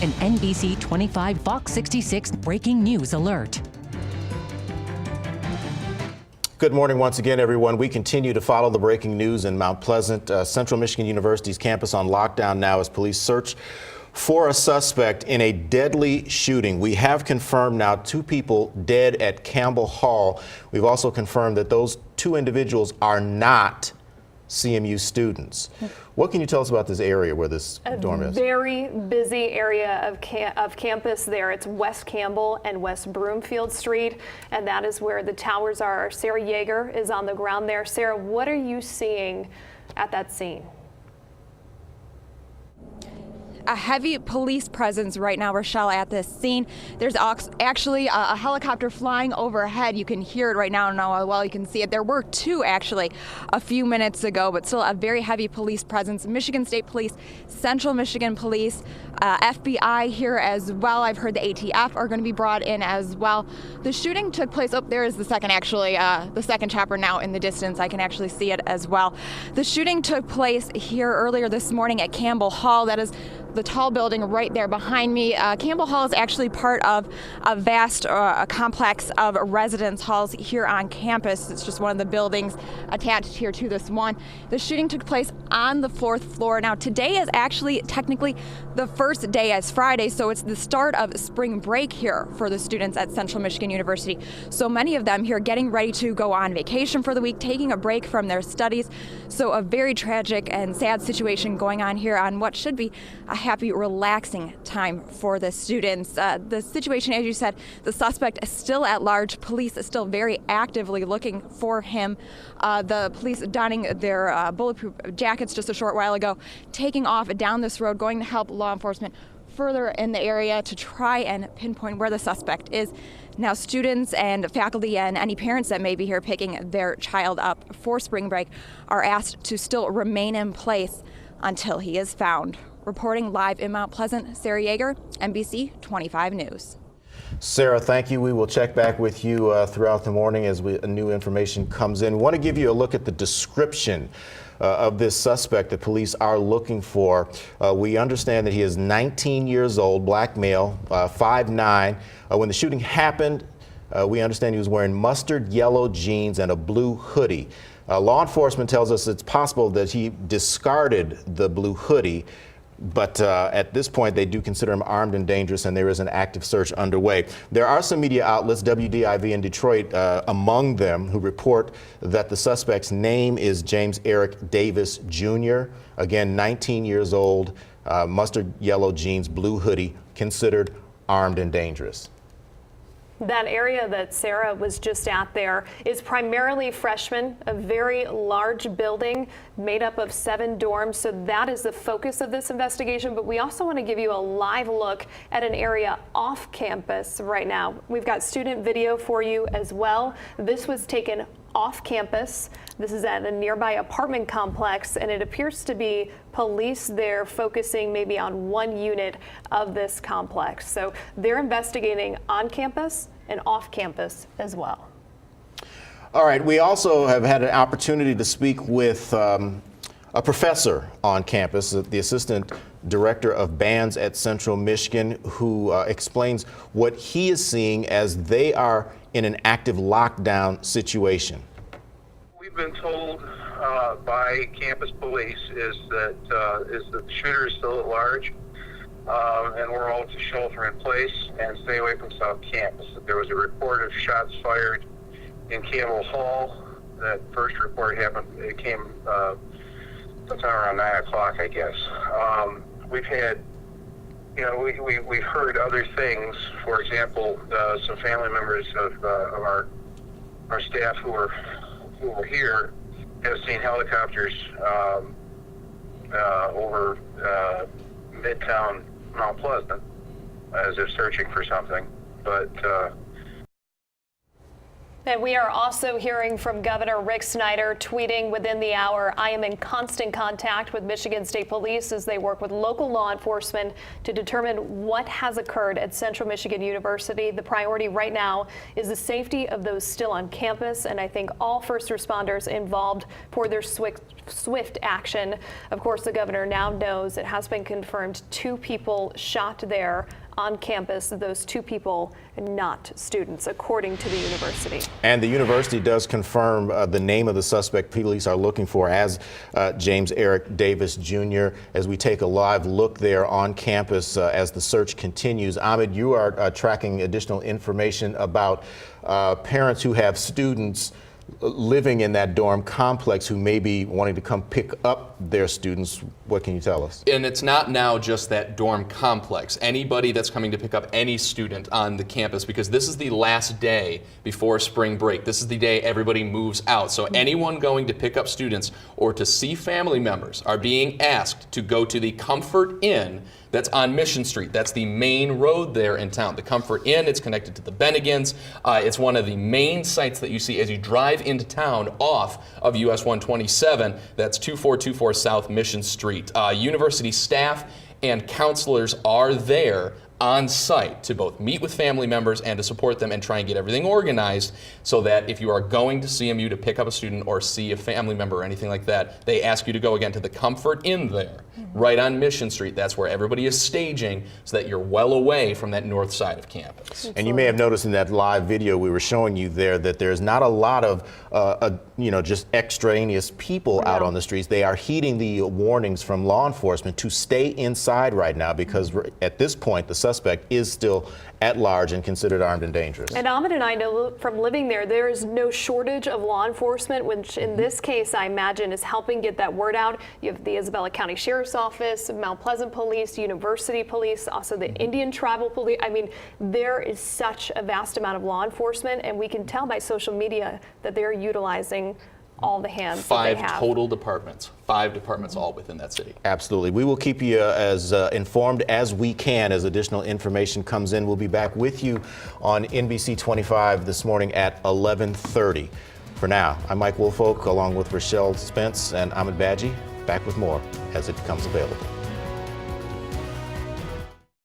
An NBC 25 Fox 66 breaking news alert. Good morning once again, everyone. We continue to follow the breaking news in Mount Pleasant. Central Michigan University's campus on lockdown now as police search for a suspect in a deadly shooting. We have confirmed now 2 people dead at Campbell Hall. We've also confirmed that those 2 individuals are not CMU students. What can you tell us about this area where this dorm is? A very busy area of campus there. It's West Campbell and West Broomfield Street, and that is where the towers are. Sarah Yeager is on the ground there. Sarah, what are you seeing at that scene? A heavy police presence right now, Rochelle, at this scene. There's actually a helicopter flying overhead. You can hear it right now. Well, you can see it. There were 2 actually a few minutes ago, but still a very heavy police presence. Michigan State Police, Central Michigan Police, FBI here as well. I've heard the ATF are going to be brought in as well. The shooting took place, there is the second actually, the second chopper now in the distance. I can actually see it as well. The shooting took place here earlier this morning at Campbell Hall. That is the tall building right there behind me. Campbell Hall is actually part of a vast complex of residence halls here on campus. It's just one of the buildings attached here to this one. The shooting took place on the 4th floor. Now, today is actually technically the first day as Friday, so it's the start of spring break here for the students at Central Michigan University. So many of them here getting ready to go on vacation for the week, taking a break from their studies. So a very tragic and sad situation going on here on what should be a happy, relaxing time for the students. The situation, as you said, the suspect is still at large. Police is still very actively looking for him. The police donning their bulletproof jackets just a short while ago, taking off down this road, going to help law enforcement further in the area to try and pinpoint where the suspect is. Now, students and faculty and any parents that may be here picking their child up for spring break are asked to still remain in place until he is found. Reporting live in Mount Pleasant, Sarah Yeager, NBC 25 News. Sarah, thank you. We will check back with you throughout the morning as new information comes in. We want to give you a look at the description of this suspect that police are looking for. We understand that he is 19 years old, black male, 5'9". When the shooting happened, we understand he was wearing mustard yellow jeans and a blue hoodie. Law enforcement tells us it's possible that he discarded the blue hoodie, but at this point, they do consider him armed and dangerous, and there is an active search underway. There are some media outlets, WDIV in Detroit, among them, who report that the suspect's name is James Eric Davis Jr. Again, 19 years old, mustard yellow jeans, blue hoodie, considered armed and dangerous. That area that Sarah was just at there is primarily freshmen, a very large building made up of 7 dorms. So that is the focus of this investigation. But we also want to give you a live look at an area off campus right now. We've got student video for you as well. This was taken off campus. This is at a nearby apartment complex, and it appears to be police there focusing maybe on one unit of this complex. So they're investigating on campus and off campus as well. All right, we also have had an opportunity to speak with a professor on campus, the assistant director of bands at Central Michigan, who explains what he is seeing as they are in an active lockdown situation. We've been told by campus police is that the shooter is still at large, and we're all to shelter in place and stay away from South Campus. There was a report of shots fired in Campbell Hall. That first report happened, it came sometime around 9 o'clock, I guess. We've had, we've heard other things. For example, some family members of our staff who were here have seen helicopters over Midtown Mount Pleasant as they're searching for something. But And we are also hearing from Governor Rick Snyder, tweeting within the hour, "I am in constant contact with Michigan State Police as they work with local law enforcement to determine what has occurred at Central Michigan University. The priority right now is the safety of those still on campus, and I thank all first responders involved for their swift action." Of course, the governor now knows it has been confirmed 2 people shot there on campus, those 2 people not students, according to the university. And the university does confirm the name of the suspect police are looking for as James Eric Davis Jr. As we take a live look there on campus as the search continues. Ahmed, you are tracking additional information about parents who have students living in that dorm complex who may be wanting to come pick up their students. What can you tell us? And it's not now just that dorm complex. Anybody that's coming to pick up any student on the campus, because this is the last day before spring break. This is the day everybody moves out. So anyone going to pick up students or to see family members are being asked to go to the Comfort Inn that's on Mission Street. That's the main road there in town. The Comfort Inn, it's connected to the Bennigans. It's one of the main sites that you see as you drive into town off of US 127. That's 2424 South Mission Street. University staff and counselors are there on site to both meet with family members and to support them and try and get everything organized so that if you are going to CMU to pick up a student or see a family member or anything like that, they ask you to go again to the Comfort Inn there, right on Mission Street. That's where everybody is staging so that you're well away from that north side of campus. And you may have noticed in that live video we were showing you there that there's not a lot of just extraneous people out on the streets. They are heeding the warnings from law enforcement to stay inside right now because at this point the suspect is still at large and considered armed and dangerous. And Ahmed and I know from living there is no shortage of law enforcement, which in this case I imagine is helping get that word out. You have the Isabella County Sheriff's Office, Mount Pleasant Police, University Police, also the Indian Tribal Police. I mean, there is such a vast amount of law enforcement, and we can tell by social media that they're utilizing all the hands that they have. 5 total departments. 5 departments all within that city. Absolutely. We will keep you as informed as we can as additional information comes in. We'll be back with you on NBC 25 this morning at 11:30. For now, I'm Mike Woolfolk along with Rochelle Spence and Ahmed Badji. Back with more as it becomes available.